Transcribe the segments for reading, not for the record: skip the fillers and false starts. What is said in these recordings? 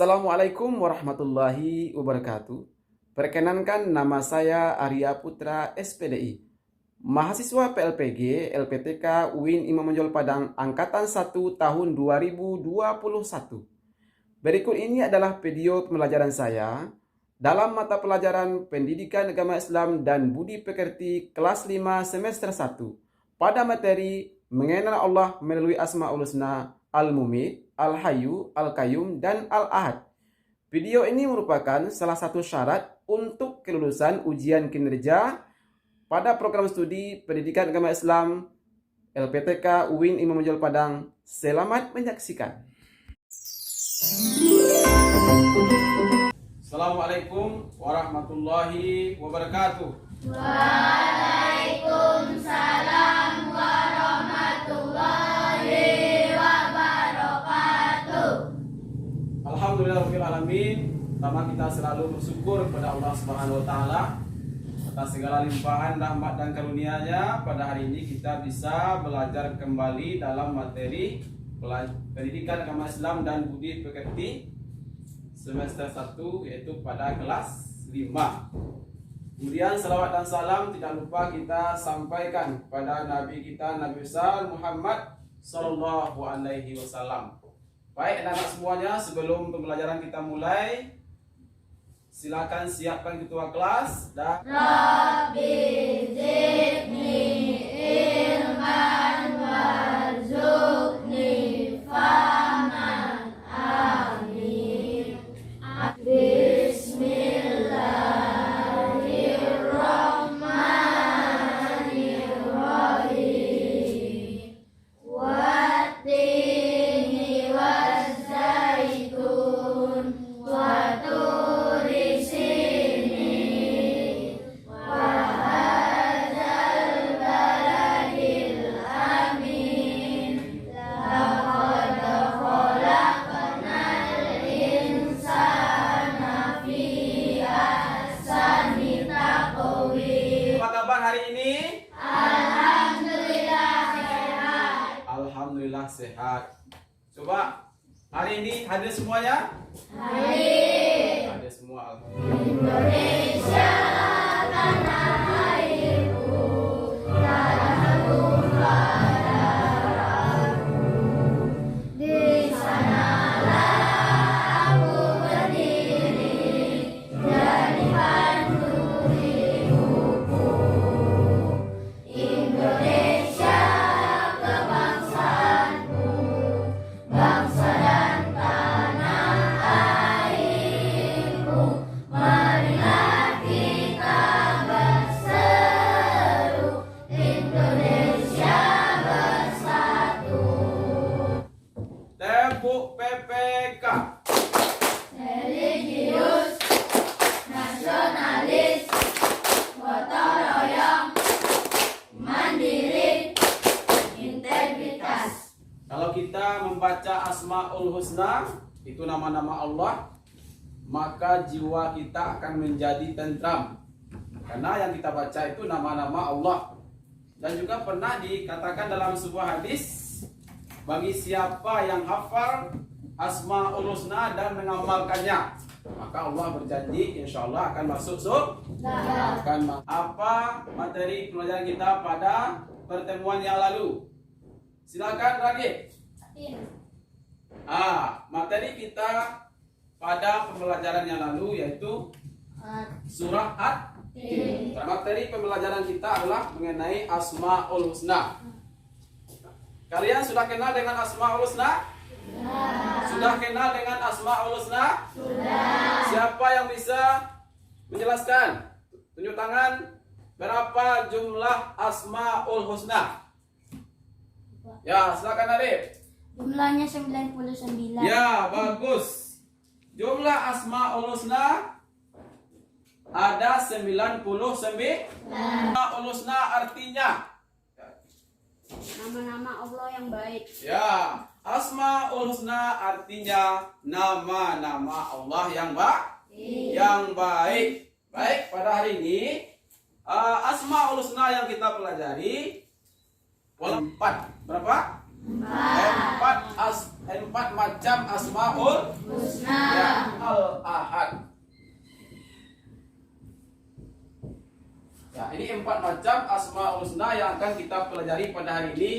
Assalamualaikum warahmatullahi wabarakatuh. Perkenankan, nama saya Arya Putra, SPDI, mahasiswa PLPG LPTK UIN Imam Bonjol Padang Angkatan 1 tahun 2021. Berikut ini adalah video pembelajaran saya dalam mata pelajaran Pendidikan Agama Islam dan Budi Pekerti kelas 5 semester 1 pada materi mengenal Allah melalui Asmaul Husna, Al-Mumit, Al-Hayyu, Al-Qayyum, dan Al-Ahad. Video ini merupakan salah satu syarat untuk kelulusan ujian kinerja pada program studi Pendidikan Agama Islam LPTK UIN Imam Bonjol Padang. Selamat menyaksikan. Assalamualaikum warahmatullahi wabarakatuh. Waalaikumsalam warahmatullahi wabarakatuh. Alhamdulillahirabbil alamin. Pertama, kita selalu bersyukur kepada Allah Subhanahu wa taala atas segala limpahan rahmat dan karunia-Nya. Pada hari ini kita bisa belajar kembali dalam materi Pendidikan Agama Islam dan Budi Pekerti semester 1, yaitu pada kelas 5. Kemudian salawat dan salam tidak lupa kita sampaikan pada Nabi kita, Nabi besar Muhammad Sallallahu Alaihi Wasallam. Baik anak-anak semuanya, sebelum pembelajaran kita mulai, silakan siapkan ketua kelas dan Rabbi zidni ilman warzuqni fahman. Amin. Bismillahirrahmanirrahim. Wattini wazzaitun wa turi sinin wa hadzal baladil amin. Laqad khalaqnal insana fi ahsani taqwim. apa kabar hari ini? Alhamdulillah sehat. Alhamdulillah sehat. Coba hari ini hadir semuanya? Hadir. Hadir semua. Indonesia tanah airku, tanahku darahku. Di sanalah aku berdiri, jadi pandu hidupku. Indonesia kebangsaanku, bangsa dan tanah airku. Marilah kita berseru, Indonesia bersatu. Tepuk PPK. Religius, nasionalis, gotong royong, mandiri, integritas. Kalau kita membaca Asmaul Husna, itu nama-nama Allah, maka jiwa kita akan menjadi tentram. Karena yang kita baca itu nama-nama Allah. Dan juga pernah dikatakan dalam sebuah hadis, bagi siapa yang hafal Asmaul Husna dan mengamalkannya, maka Allah berjanji insya Allah akan masuk surga. Apa materi pelajaran kita pada pertemuan yang lalu? Silakan Radit. Materi kita pada pembelajaran yang lalu yaitu surah At-Tin. Materi pembelajaran kita adalah mengenai Asmaul Husna. Kalian sudah kenal dengan Asmaul Husna? Sudah kenal dengan Asmaul Husna? Sudah. Siapa yang bisa menjelaskan? Tunjuk tangan. Berapa jumlah Asmaul Husna? Ya, silakan Adib. Jumlahnya 99. Ya, bagus. Jumlah Asmaul Husna ada 99. Asmaul Husna artinya Nama-nama Allah yang baik. ya, Asmaul Husna artinya nama-nama Allah yang baik. Baik, pada hari ini Asmaul Husna yang kita pelajari 4. Berapa? Empat macam Asmaul Husna. ya, Al-Ahad. Ya, ini 4 macam Asmaul Husna yang akan kita pelajari pada hari ini.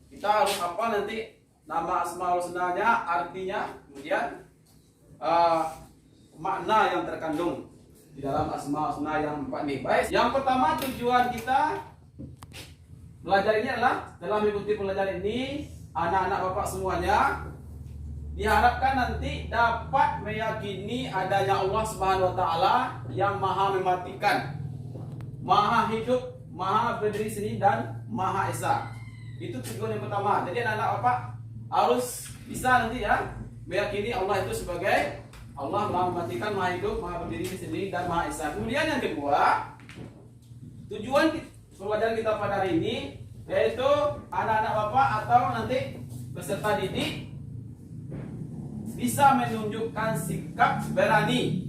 Kita harus apa nanti nama Asmaul Husnanya, artinya, kemudian makna yang terkandung di dalam Asmaul Husna yang 4 ini. Baik, yang pertama tujuan kita belajar ini adalah dalam mengikuti pelajaran ini, anak-anak bapak semuanya diharapkan nanti dapat meyakini adanya Allah Subhanahu wa taala yang Maha mematikan, Maha hidup, Maha berdiri sini dan Maha Esa. Itu tujuan yang pertama. Jadi anak-anak bapak harus bisa nanti ya meyakini Allah itu sebagai Allah Maha mematikan, Maha hidup, Maha berdiri sini dan Maha Esa. Kemudian yang kedua, tujuan pelajaran kita pada hari ini yaitu anak-anak bapak atau nanti peserta didik bisa menunjukkan sikap berani,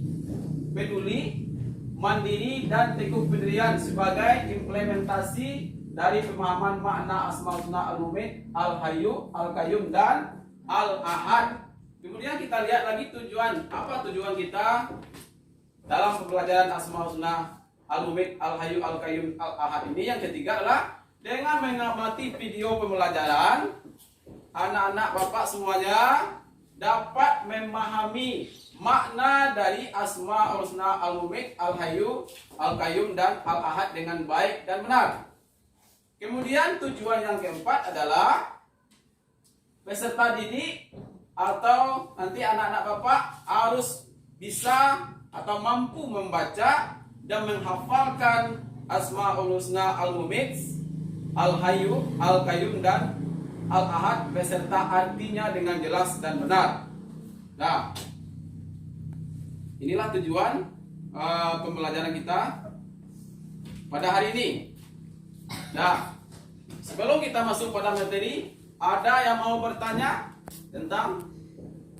peduli, mandiri dan teguh pendirian sebagai implementasi dari pemahaman makna Asmaul Husna Al-Mumit, Al-Hayyu, Al-Qayyum dan Al-Ahad. Kemudian kita lihat lagi tujuan, apa tujuan kita dalam pembelajaran Asmaul Husna Al-Mumit, Al-Hayyu, Al-Qayyum, Al-Ahad ini. Yang ketiga adalah dengan mengamati video pembelajaran, anak-anak bapak semuanya dapat memahami makna dari Asmaul Husna Al-Mumit, Al-Hayyu, Al-Qayyum dan Al-Ahad dengan baik dan benar. Kemudian tujuan yang keempat adalah peserta didik atau nanti anak-anak bapak harus bisa atau mampu membaca dan menghafalkan Asmaul Husna Al-Mumit, Al-Hayyu, Al-Qayyum dan Al-Ahad beserta artinya dengan jelas dan benar. Nah, inilah tujuan pembelajaran kita pada hari ini. Nah, sebelum kita masuk pada materi, ada yang mau bertanya tentang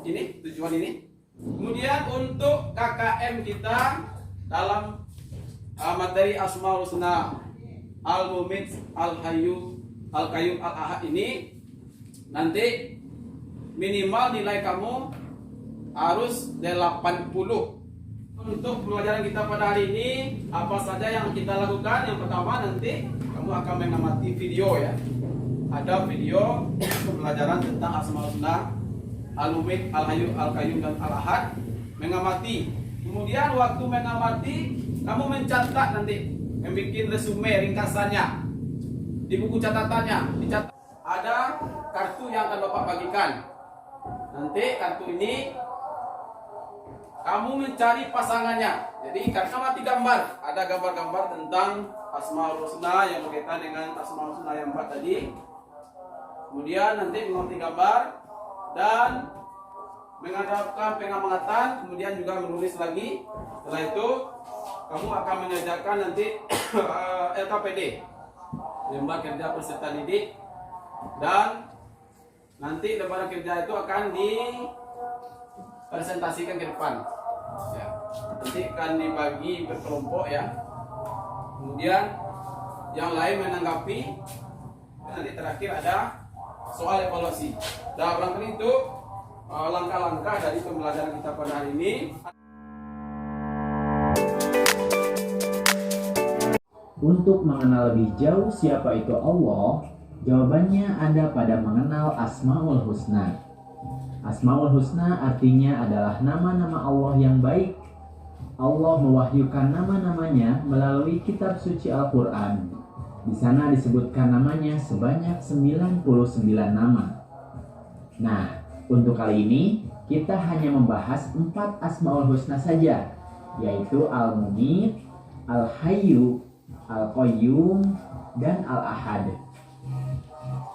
ini, tujuan ini? Kemudian untuk KKM kita dalam materi Asmaul Husna Al-Mumit, Al-Hayyu, Al-Qayyum, Al-Ahad ini nanti minimal nilai kamu harus 80. Untuk pelajaran kita pada hari ini, apa saja yang kita lakukan? Yang pertama nanti kamu akan mengamati video ya. Ada video pembelajaran tentang Asmaul Husna Al-Mumit, Al-Hayyu, Al-Qayyum dan Al-Ahad. Mengamati. Kemudian waktu mengamati, kamu mencatat nanti, membuat resume ringkasannya di buku catatannya. Dicatat ada kartu yang akan bapak bagikan. Nanti kartu ini kamu mencari pasangannya. Jadi karena mati gambar, ada gambar-gambar tentang Asmaul Husna yang berkaitan dengan Asmaul Husna yang 4 tadi. Kemudian nanti mengamati gambar dan mengadakan pengamatan, kemudian juga menulis lagi. Setelah itu kamu akan mengerjakan nanti LKPD, lembar kerja peserta didik, dan nanti lembar kerja itu akan dipresentasikan ke depan ya. Nanti akan dibagi berkelompok ya, kemudian yang lain menanggapi, dan nanti terakhir ada soal evaluasi. Dan barangkali itu langkah-langkah dari pembelajaran kita pada hari ini. Untuk mengenal lebih jauh siapa itu Allah, jawabannya ada pada mengenal Asmaul Husna. Asmaul Husna artinya adalah nama-nama Allah yang baik. Allah mewahyukan nama-namanya melalui kitab suci Al-Quran. Di sana disebutkan namanya sebanyak 99 nama. Nah, untuk kali ini kita hanya membahas 4 Asmaul Husna saja, yaitu Al-Mumit, Al-Hayyu, Al-Qayyum, dan Al-Ahad.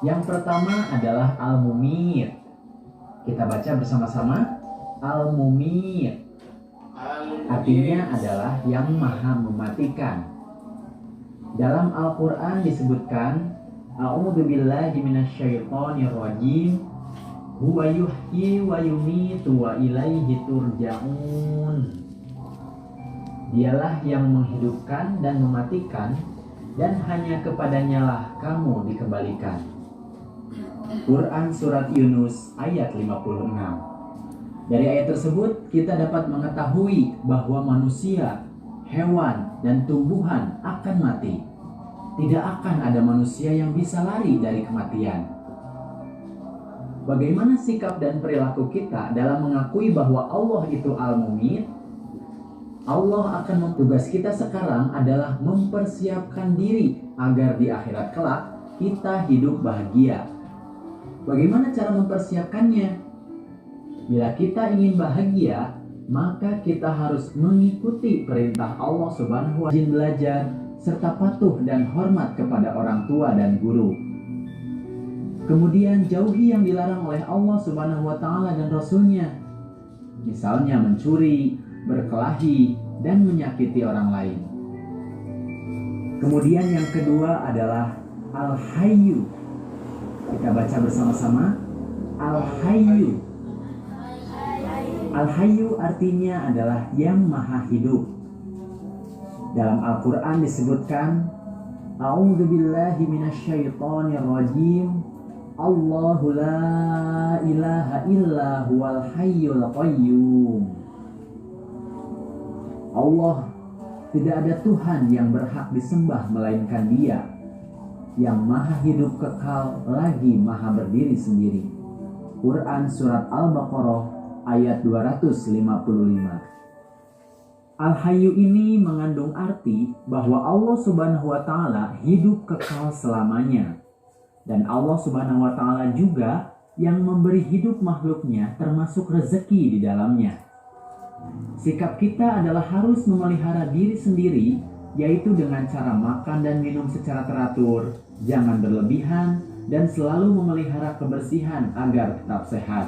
Yang pertama adalah Al-Mumit. Kita baca bersama-sama. Al-Mumit artinya adalah yang maha mematikan. Dalam Al-Quran disebutkan, A'udzubillahi minasyaitonirrajim, huwa yuhyi wa yumitu wa ilaihi turja'un. Dialah yang menghidupkan dan mematikan, dan hanya kepadanya lah kamu dikembalikan. Quran Surat Yunus ayat 56. Dari ayat tersebut kita dapat mengetahui bahwa manusia, hewan, dan tumbuhan akan mati. Tidak akan ada manusia yang bisa lari dari kematian. Bagaimana sikap dan perilaku kita dalam mengakui bahwa Allah itu Al-Mumit? Allah akan tugas kita sekarang adalah mempersiapkan diri agar di akhirat kelak kita hidup bahagia. Bagaimana cara mempersiapkannya? Bila kita ingin bahagia, maka kita harus mengikuti perintah Allah Subhanahu wa Ta'ala, belajar serta patuh dan hormat kepada orang tua dan guru. Kemudian jauhi yang dilarang oleh Allah Subhanahu wa Ta'ala dan Rasul-Nya. Misalnya mencuri, berkelahi, dan menyakiti orang lain. Kemudian yang kedua adalah Al-Hayyu. Kita baca bersama-sama. Al-Hayyu. Al-Hayyu artinya adalah yang maha hidup. Dalam Al-Quran disebutkan, A'udzubillahi minasyaitonirrajim. Allahu la ilaha illa huwal hayyul qayyum. Allah, tidak ada Tuhan yang berhak disembah melainkan Dia, yang maha hidup kekal lagi maha berdiri sendiri. Quran Surat Al-Baqarah ayat 255. Al-Hayyu ini mengandung arti bahwa Allah Subhanahu wa Ta'ala hidup kekal selamanya. Dan Allah Subhanahu wa Ta'ala juga yang memberi hidup makhluknya termasuk rezeki di dalamnya. Sikap kita adalah harus memelihara diri sendiri, yaitu dengan cara makan dan minum secara teratur, jangan berlebihan, dan selalu memelihara kebersihan agar tetap sehat.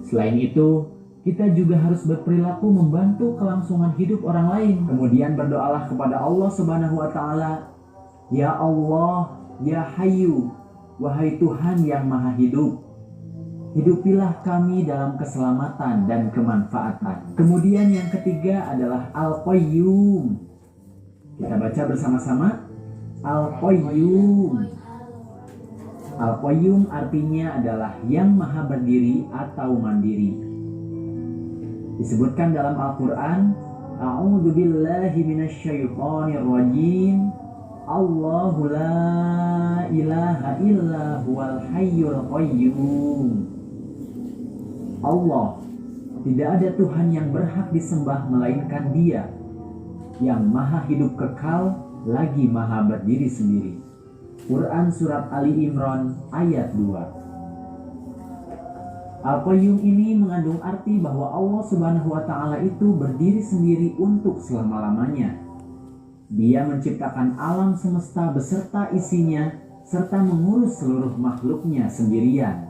Selain itu, kita juga harus berperilaku membantu kelangsungan hidup orang lain. Kemudian berdoalah kepada Allah Subhanahu wa Ta'ala, Ya Allah, Ya Hayyu, wahai Tuhan yang maha hidup, hidupilah kami dalam keselamatan dan kemanfaatan. Kemudian yang ketiga adalah Al-Qayyum. Kita baca bersama-sama. Al-Qayyum. Al-Qayyum artinya adalah yang maha berdiri atau mandiri. Disebutkan dalam Al-Quran, A'udzubillahi minasyaitonirrajim. Allahu la ilaha illa huwal hayyul qayyum. Allah, tidak ada Tuhan yang berhak disembah melainkan Dia, yang maha hidup kekal lagi maha berdiri sendiri. Quran Surat Ali Imran ayat 2. Al-Qayyum ini mengandung arti bahwa Allah Subhanahu wa Ta'ala itu berdiri sendiri untuk selama-lamanya. Dia menciptakan alam semesta beserta isinya serta mengurus seluruh makhluknya sendirian.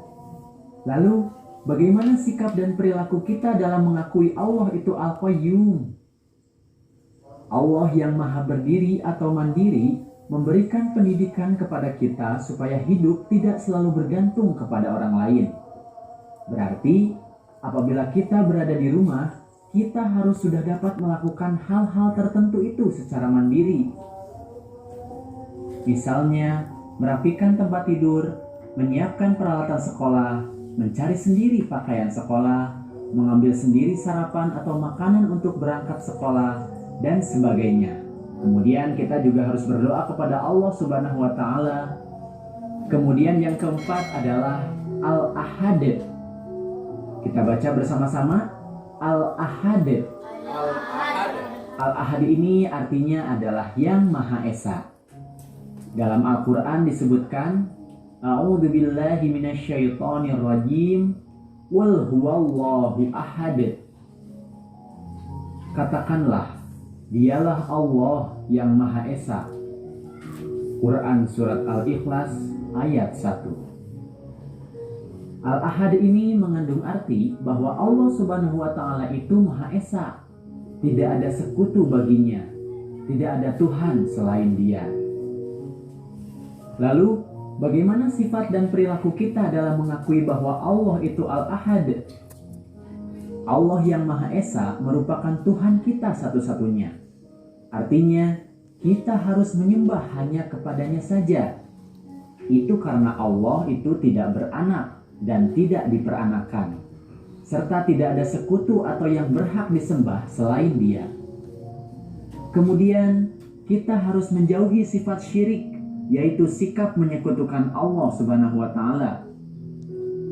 Lalu, bagaimana sikap dan perilaku kita dalam mengakui Allah itu Al-Qayyum? Allah yang maha berdiri atau mandiri memberikan pendidikan kepada kita supaya hidup tidak selalu bergantung kepada orang lain. Berarti, apabila kita berada di rumah, kita harus sudah dapat melakukan hal-hal tertentu itu secara mandiri. Misalnya, merapikan tempat tidur, menyiapkan peralatan sekolah, mencari sendiri pakaian sekolah, mengambil sendiri sarapan atau makanan untuk berangkat sekolah, dan sebagainya. Kemudian kita juga harus berdoa kepada Allah Subhanahu wa Ta'ala. Kemudian yang keempat adalah Al-Ahad. Kita baca bersama-sama. Al-Ahad. Al-Ahad ini artinya adalah yang Maha Esa. Dalam Al-Quran disebutkan, A'udzubillahi minasyaitonirrajim. Wal huwallahu ahad. Katakanlah, Dialah Allah yang Maha Esa. Quran Surat Al-Ikhlas ayat 1. Al-Ahad ini mengandung arti bahwa Allah Subhanahu wa Ta'ala itu Maha Esa. Tidak ada sekutu baginya. Tidak ada Tuhan selain Dia. Lalu, bagaimana sifat dan perilaku kita dalam mengakui bahwa Allah itu Al-Ahad? Allah yang Maha Esa merupakan Tuhan kita satu-satunya. Artinya, kita harus menyembah hanya kepadanya saja. Itu karena Allah itu tidak beranak dan tidak diperanakan, serta tidak ada sekutu atau yang berhak disembah selain Dia. Kemudian kita harus menjauhi sifat syirik, yaitu sikap menyekutukan Allah Subhanahu wa Ta'ala.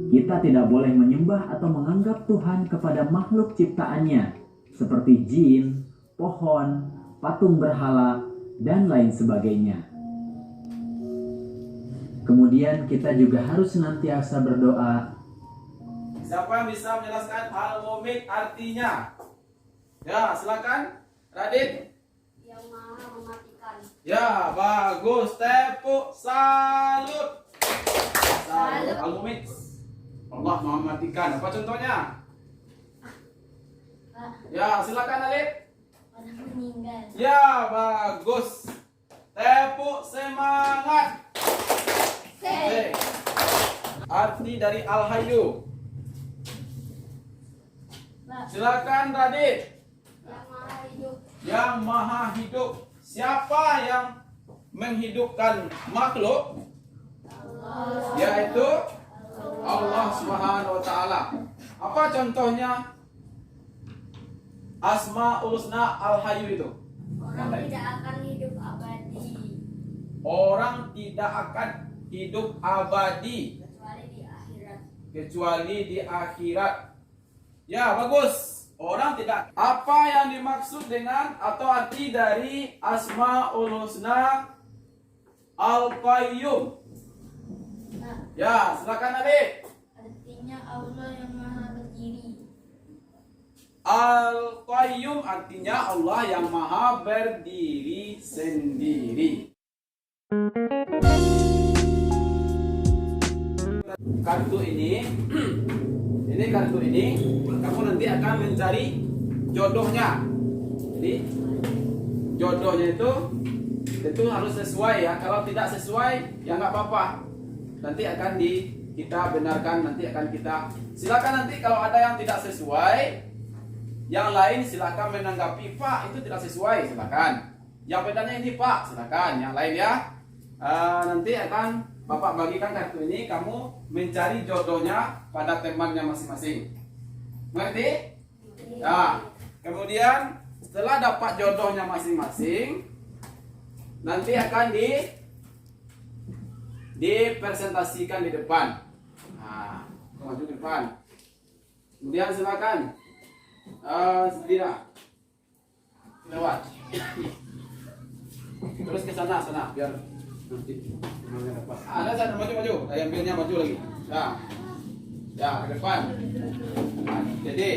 Kita tidak boleh menyembah atau menganggap Tuhan kepada makhluk ciptaannya, seperti jin, pohon, patung berhala, dan lain sebagainya. Kemudian kita juga harus senantiasa berdoa. Siapa yang bisa menjelaskan al-mumit artinya? Ya, silakan. Radit. Yang maha mematikan. Ya, bagus. Tepuk salut. Salut. Al-mumit. Allah mematikan. Apa contohnya? Ya, silakan Alif. Orang meninggal. Ya, bagus. Tepuk semangat. Oke. Arti dari Al-Hayyu. Silakan Radit. Yang maha hidup. Yang maha hidup. Siapa yang menghidupkan makhluk? Allah. Yaitu Allah Subhanahu wa Ta'ala. Apa contohnya? Asmaul Husna Al-Hayyu itu. Orang tidak akan hidup abadi Orang tidak akan hidup abadi kecuali di akhirat. kecuali di akhirat. Ya, bagus. Orang tidak. Apa yang dimaksud dengan atau arti dari Asmaul Husna Al-Qayyum? Nah, Ya, silakan Adik. artinya Allah yang maha berdiri. Al-Qayyum artinya Allah yang maha berdiri sendiri. Kartu ini kartu ini kamu nanti akan mencari jodohnya. Jadi jodohnya itu tentu harus sesuai ya. Kalau tidak sesuai ya nggak apa-apa. Nanti akan kita benarkan, nanti akan kita silakan nanti kalau ada yang tidak sesuai, yang lain silakan menanggapi, Pak itu tidak sesuai, silakan. Yang bedanya ini Pak, silakan. Yang lain ya. Nanti akan Bapak bagikan kartu ini, kamu mencari jodohnya pada temannya masing-masing. Mengerti? Ya. Kemudian setelah dapat jodohnya masing-masing, nanti akan dipresentasikan di depan. Nah, maju ke depan. Kemudian silakan. Tidak. Lewat. Terus ke sana biar nanti dapat. Ada sana maju. Ambilnya maju lagi. Ya, ke depan. Nah, jadi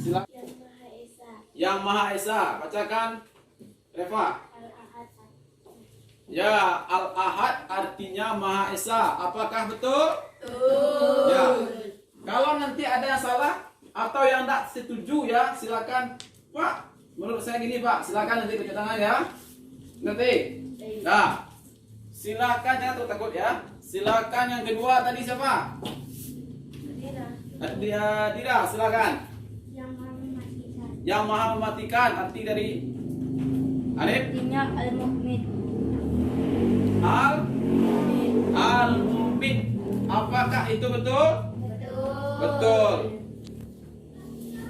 silakan. Yang maha esa. Yang Maha Esa, bacakan Reva. Al-ahad. Ya, Al-Ahad artinya Maha Esa. Apakah betul? Betul. Ya. Kalau nanti ada yang salah atau yang tidak setuju ya, silakan. Pak, menurut saya gini Pak, silakan nanti baca tangan ya. Nanti. Nah, silakan jangan takut ya. Silakan yang kedua tadi siapa? Dira, silakan. Yang maha mematikan. Yang Maha mematikan arti dari Alif Artinya al-mu'min. Al-Mumit. Apakah itu betul? Betul. Betul.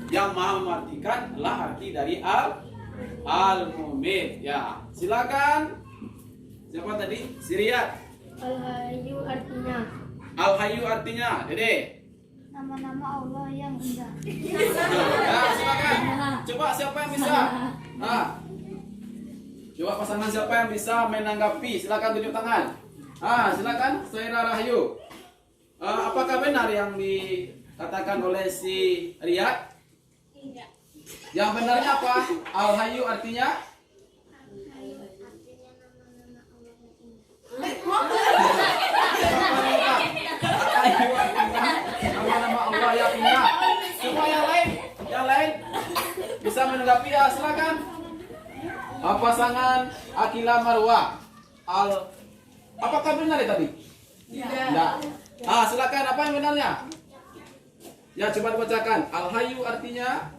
Yang Maha mematikan adalah arti dari Al-Mumit. Ya, silakan. Siapa tadi? Siriat. Al-hayyu artinya Al-Hayyu artinya, Dede. nama-nama Allah yang indah. Ya, silakan. Coba siapa yang bisa? Nah. Coba pasangan siapa yang bisa menanggapi? Silakan tunjuk tangan. Silakan Saira Rahayu. Apakah benar yang dikatakan oleh si Riyad? Tidak. Yang benarnya apa? Al-Hayyu artinya? Al-hayyu artinya nama-nama Allah yang indah. Al-Hayyu artinya nama-nama Allah yang indah. Semua yang lain bisa menanggapi ya, silakan. Pasangan Akila Marwa. Apakah benar ya tadi? Tidak. Silakan apa yang benarnya? Ya, coba dibacakan. Al-Hayyu artinya?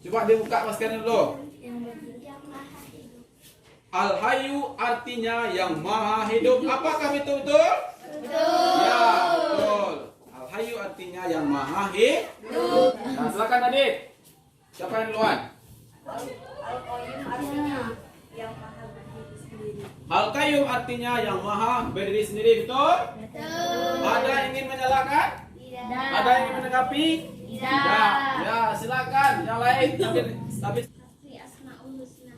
Coba dibuka maskernya dulu. Yang berdiri yang maha hidup. Al-Hayyu artinya yang maha hidup. Apakah itu betul? Betul. Ya, betul. Al-Hayyu artinya yang maha hidup. Nah, silakan Adit. Siapa yang duluan? Al-Qayyum artinya yang maha berdiri sendiri. Al-Qayyum artinya yang maha berdiri sendiri. Betul? Betul. Ada yang ingin menyalakan? Tidak. Ada yang ingin menanggapi? Tidak. Ya, silakan. Yang lain tapi Asli Asmaul Husna.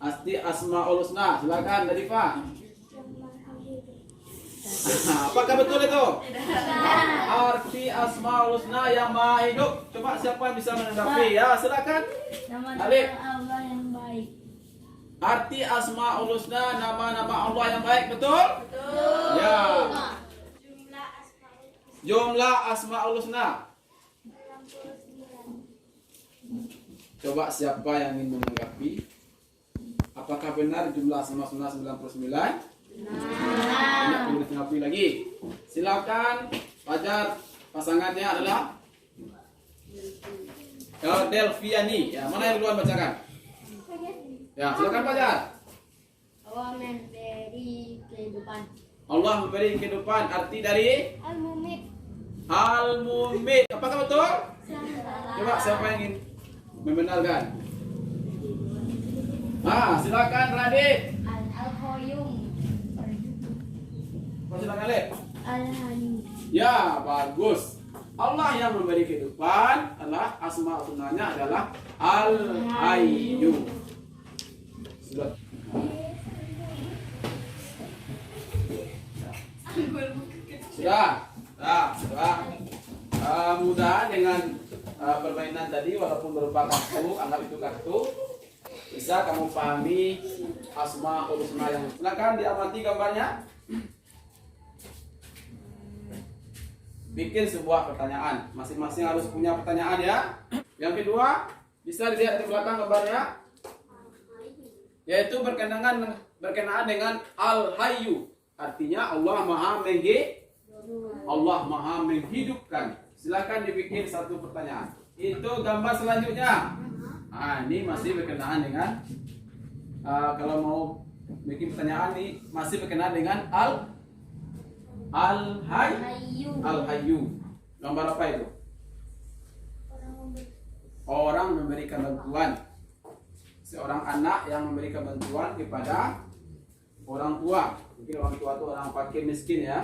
Asti Asmaul Husna. Silakan dari Pak. Yang maha hidup. Apakah betul itu? Arti Asmaul Husna yang maha hidup. Coba siapa yang bisa menanggapi? Ya, silakan. Alif. Allah yang baik. Arti Asmaul Husna nama-nama Allah yang baik. Betul? Betul. Ya. Jumlah Asmaul Husna Jumlah Asmaul Husna. 69. Coba siapa yang ingin menanggapi? Apakah benar jumlah Asmaul Husna 99? Tidak perlu ditanggapi lagi. Silakan. Fajar, pasangannya adalah Delviani. Ya, mana yang duluan bacakan? Ya, silakan Fajar. Allah memberi kehidupan. Allah memberi kehidupan. Arti dari Al-Mumit. Al-Mumit. Apakah betul? Coba siapa yang ingin membenarkan? Silakan Radit. Al-Qayyum. Silakan Lep. Al-Hayyu. Ya, bagus. Allah yang memberi kehidupan adalah asma sunanya adalah Al-Hayyu. Sudah. Sudah. Sudah. Mudah dengan permainan tadi walaupun berupa kartu, anggap itu kartu, bisa kamu pahami asmaul husna yang. Silakan diamati gambarnya. Bikin sebuah pertanyaan. Masing-masing harus punya pertanyaan ya. Yang kedua, bisa dilihat di belakang gambarnya. Yaitu berkenaan dengan Al-Hayyu. Artinya Allah Maha menghidupkan. Silakan dibikin satu pertanyaan. Itu gambar selanjutnya. Ini masih berkenaan dengan kalau mau bikin pertanyaan ini masih berkenaan dengan Al-Hayyu. Gambar apa itu? Orang memberikan bantuan. Seorang anak yang memberikan bantuan kepada orang tua. Mungkin orang tua itu orang fakir miskin ya.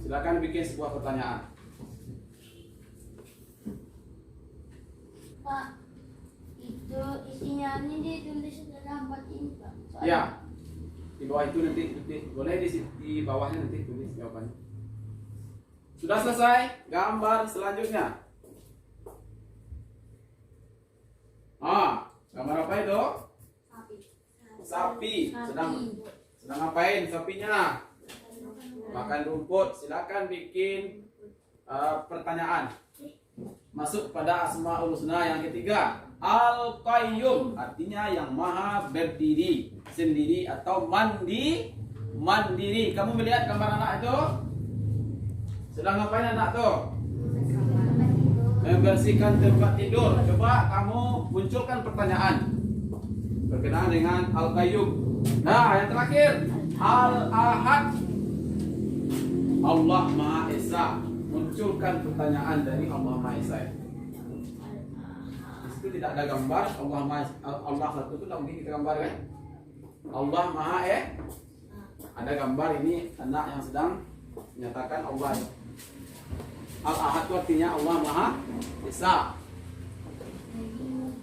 Silakan bikin sebuah pertanyaan. Pak, itu isinya ini ditulis dalam buat ini Pak. Ya. Di bawah itu nanti boleh di bawahnya nanti tulis jawabannya. Sudah selesai? Gambar selanjutnya. Gambar apa itu? Sapi. Sedang ngapain sapinya? Makan rumput. Silakan bikin pertanyaan. Masuk pada asmaul husna yang ketiga. Al-Qayyum artinya yang maha berdiri sendiri atau mandiri. Kamu melihat gambar anak itu? Sedang ngapain anak tuh? Membersihkan tempat tidur. Coba kamu munculkan pertanyaan berkenaan dengan Al-Qayyum. Nah, yang terakhir Al-Ahad. Allah Maha Esa. Munculkan pertanyaan dari Allah Maha Esa. Di situ tidak ada gambar Allah satu itu tak mungkin kita gambarkan. Allah Maha ada gambar ini anak yang sedang menyatakan Allah. Al-Ahad itu artinya Allah Maha Esa.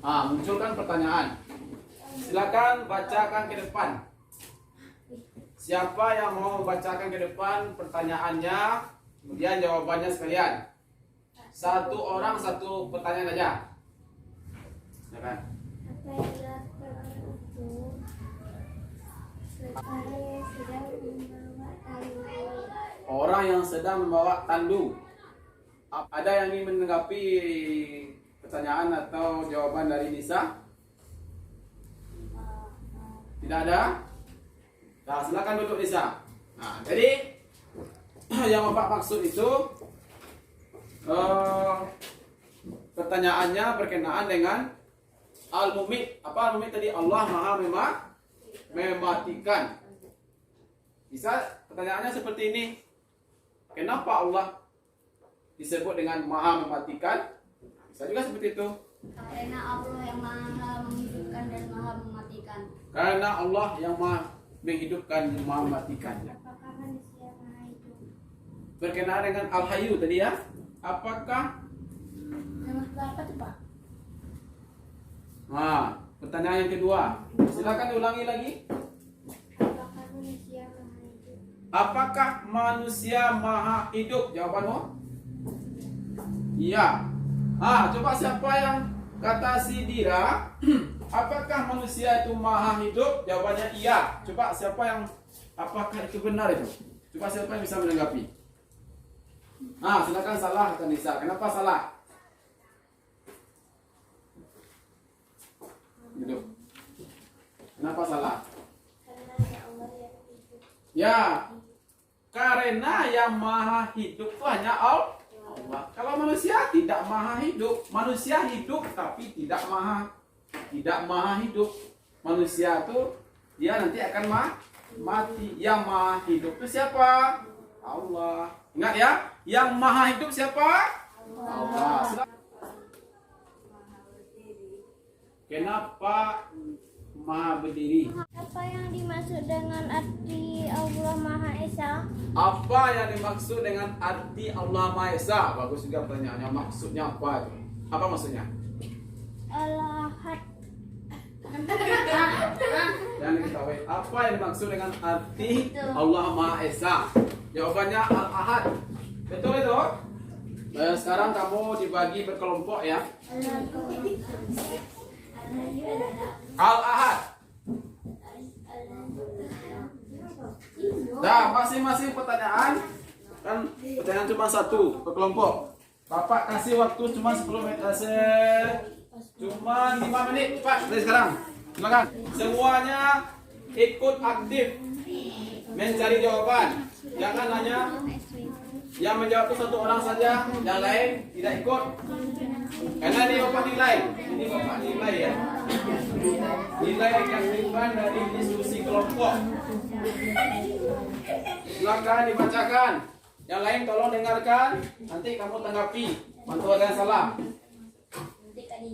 Munculkan pertanyaan. Silakan bacakan ke depan. Siapa yang mau membacakan ke depan pertanyaannya, kemudian jawabannya sekalian. Satu orang satu pertanyaan aja. Silakan. Apa yang dilakukan itu? Orang yang sedang membawa tandu. Ada yang ingin menanggapi pertanyaan atau jawaban dari Nisa? Tidak ada? Nah, silakan duduk Nisa. Nah, jadi yang Bapak maksud itu pertanyaannya berkenaan dengan Al-Mumit. Apa Al-Mumit tadi? Allah Maha mematikan. Bisa pertanyaannya seperti ini. Kenapa Allah disebut dengan Maha mematikan? Bisa juga seperti itu. Karena Allah yang maha menghidupkan dan maha mematikan. Karena Allah yang Maha menghidupkan dan Maha mematikan. Apakah manusia maha hidup? Berkenaan dengan Al-Hayyu tadi ya. Apakah? Nama apa tuh Pak? Nah, pertanyaan yang kedua. Silakan diulangi lagi. Apakah manusia maha hidup? Apakah manusia maha hidup? Jawabanmu? Iya. Coba siapa yang kata si Dira? Apakah manusia itu maha hidup? Jawabannya iya. Coba siapa yang apakah itu benar itu? Coba siapa yang bisa menanggapi? Silakan salah kata Nisa. Kenapa salah? Hidup. Kenapa salah? Karena ya Allah yang hidup. Ya, karena yang maha hidup itu hanya Allah. Kalau manusia tidak maha hidup, manusia hidup tapi tidak maha hidup. Manusia itu dia nanti akan mati. Yang maha hidup itu siapa? Allah. Ingat ya, yang maha hidup siapa? Allah. Kenapa maha berdiri? Apa yang dimaksud dengan arti Allah Maha Esa? Apa yang dimaksud dengan arti Allah Maha Esa? Bagus juga pertanyaannya. Maksudnya apa itu? Apa maksudnya? Al-Ahad. Yang diketahui. Apa yang dimaksud dengan arti Allah Maha Esa? Jawabannya Al-Ahad. Betul itu? Sekarang kamu dibagi berkelompok ya. Al-Ahad. Nah, masing-masing pertanyaan kan pertanyaan cuma satu per kelompok. Bapak kasih waktu cuma 10 menit, cuma 5 menit cepat dari sekarang. Silakan. Semuanya ikut aktif mencari jawaban. Jangan hanya yang menjawab itu satu orang saja, yang lain tidak ikut. Karena ini bapak nilai, ya. Nilai keaktifan dari diskusi kelompok. Silakan dibacakan. Yang lain tolong dengarkan, nanti kamu tanggapi. Bantu ada yang salah.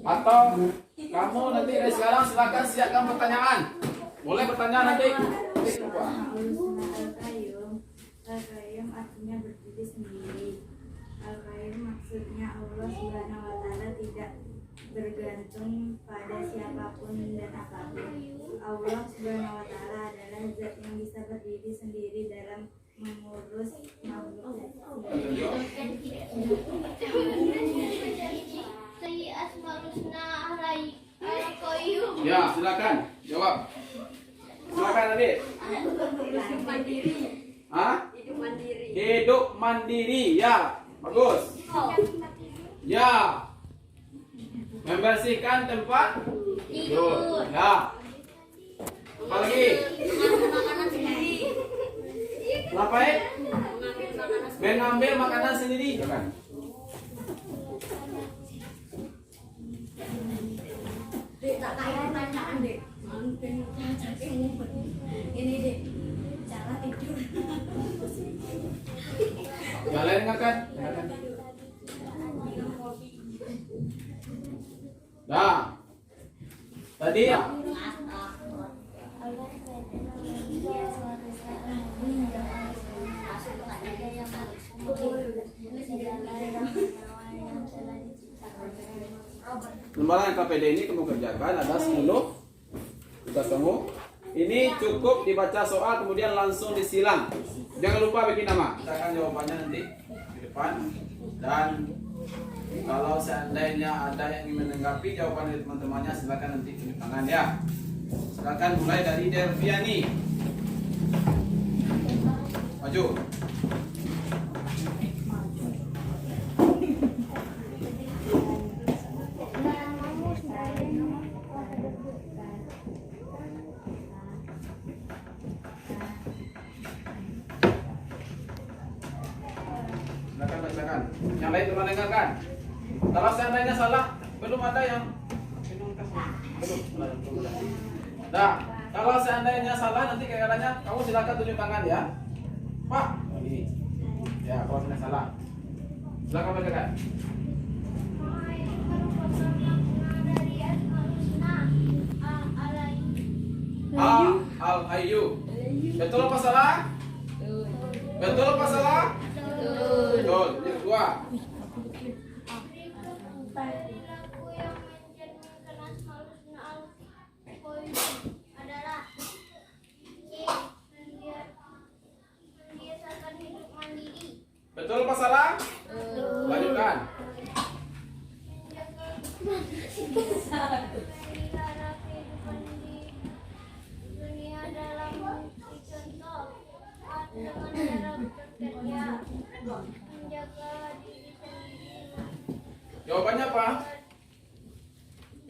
Atau kamu nanti dari sekarang silakan siapkan pertanyaan. Boleh bertanya nanti. Al-Qayyum artinya berdiri sendiri. Al-Qayyum maksudnya Allah Subhanahu wa taala tidak bergantung pada siapapun dan apapun. Allah Subhanahu wa taala adalah zat yang bisa berdiri sendiri dalam mengurus makhluk. Ya, silakan jawab. Silakan Adik. Hidup mandiri. Ya, bagus. Ya. Membersihkan tempat tidur. Ya. Apa lagi? Ngapain? Mengambil makanan sendiri. Jangan. Ini deh, cara tidur. Yang lain dengarkan. Nah, tadi lembaran KPD ini kamu kerjakan ada 10 tugas kamu. Ini cukup dibaca soal kemudian langsung disilang. Jangan lupa bikin nama. Kita akan jawabannya nanti di depan. Dan kalau seandainya ada yang ingin menanggapi jawaban dari teman-temannya, silakan nanti tunjuk tangan ya. Silakan mulai dari Derviani. Maju. Silakan. Yang lain coba dengarkan. Kalau seandainya salah, belum ada yang Nah, kalau seandainya salah nanti kadang-kadang kamu silakan tunjuk tangan ya. Pak, ini. Ya, kalau seandainya salah. Silakan bacakan. Al-Hayyu. Betul apa salah? Betul apa salah? Betul. Yang kedua. Perilaku yang mencerminkan Asmaul Husna Al-Qayyum adalah membiasakan hidup mandiri. Betul apa salah? Lanjutkan. Memelihara kehidupan di dunia dalam memberi contoh dengan cara bekerja, menjaga diri sendiri. Jawabannya apa? B.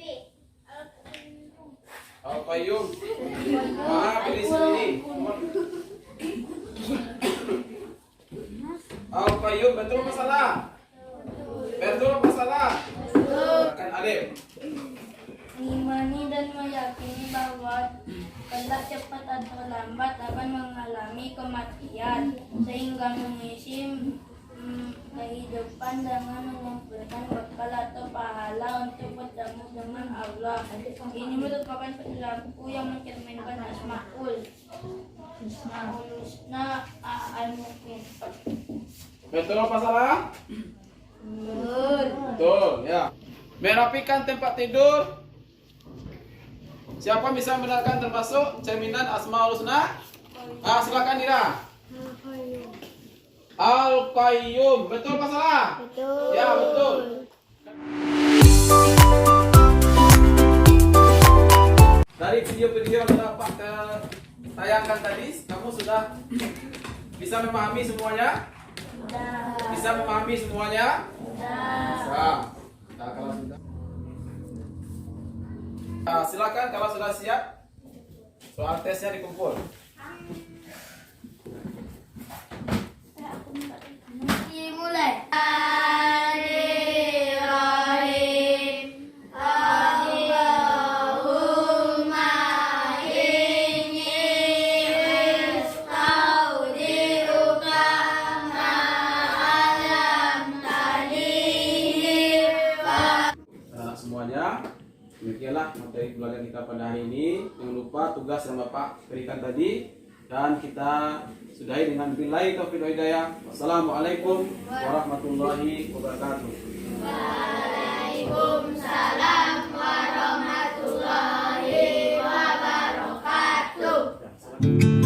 Al-Qayyum. Al-Qayyum. Maha diri sendiri. Al-Qayyum betul apa salah? Betul apa salah? Kan Alif. Mengimani dan meyakini bahwa kelak cepat atau lambat akan mengalami kematian sehingga mengisi kehidupan dengan mengumpulkan bekal atau pahala untuk bertemu dengan Allah. Ini merupakan perilaku yang mencerminkan Asmaul Husna Al-Muqin. Betul apa salah? Betul, ya. Merapikan tempat tidur. Siapa bisa membenarkan termasuk cerminan Asmaul Husna? Silakan Ira. Al-Qayyum. Betul apa salah? Betul. Ya, betul. Dari video-video yang telah Pak tayangkan tadi, kamu sudah bisa memahami semuanya? Bisa memahami semuanya? Bisa. Nah, kalau sudah. Nah, silakan kalau sudah siap. Soal tesnya dikumpul. Dimulai. Anak semuanya, demikianlah materi pelajaran kita pada hari ini. Jangan lupa tugas yang Bapak berikan tadi, dan kita sudahi dengan billahi taufiq wal hidayah. Wassalamualaikum warahmatullahi wabarakatuh. Waalaikumsalam warahmatullahi wabarakatuh. Ya, silakan.